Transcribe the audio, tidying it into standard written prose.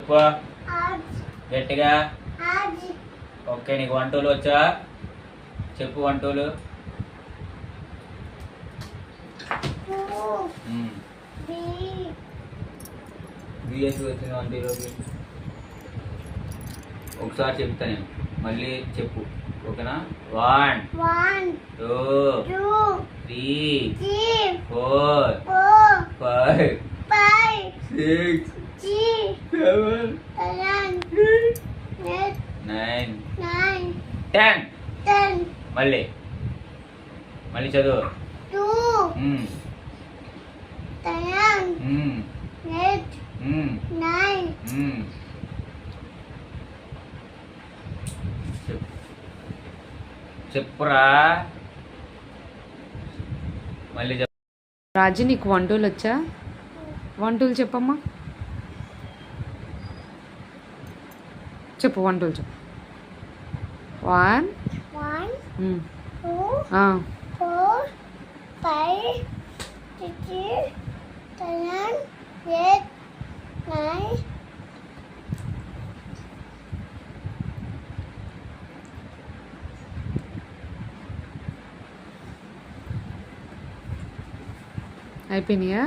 చెప్పు గట్టిగా. ఓకే, నీకు 1 2 లు వచ్చా? చెప్పు 1 2 లు. బిఎస్ వచ్చింది 1 2 లోకి. ఒకసారి చెప్తా నేను, మళ్ళీ చెప్పు. ఓకేనా? 1 2 3 4 5 6 7 9 10. మళ్ళీ చదువు. 9 చెప్పురా. మళ్ళీ చెప్పు. రాజు, నీకు 1 2 లు వచ్చా? 1 2 లు చెప్పమ్మా. చెప్పు 1 2 లు చెప్పు. 1 2 4 5 6 7 8 9 అయిపోయినాయా?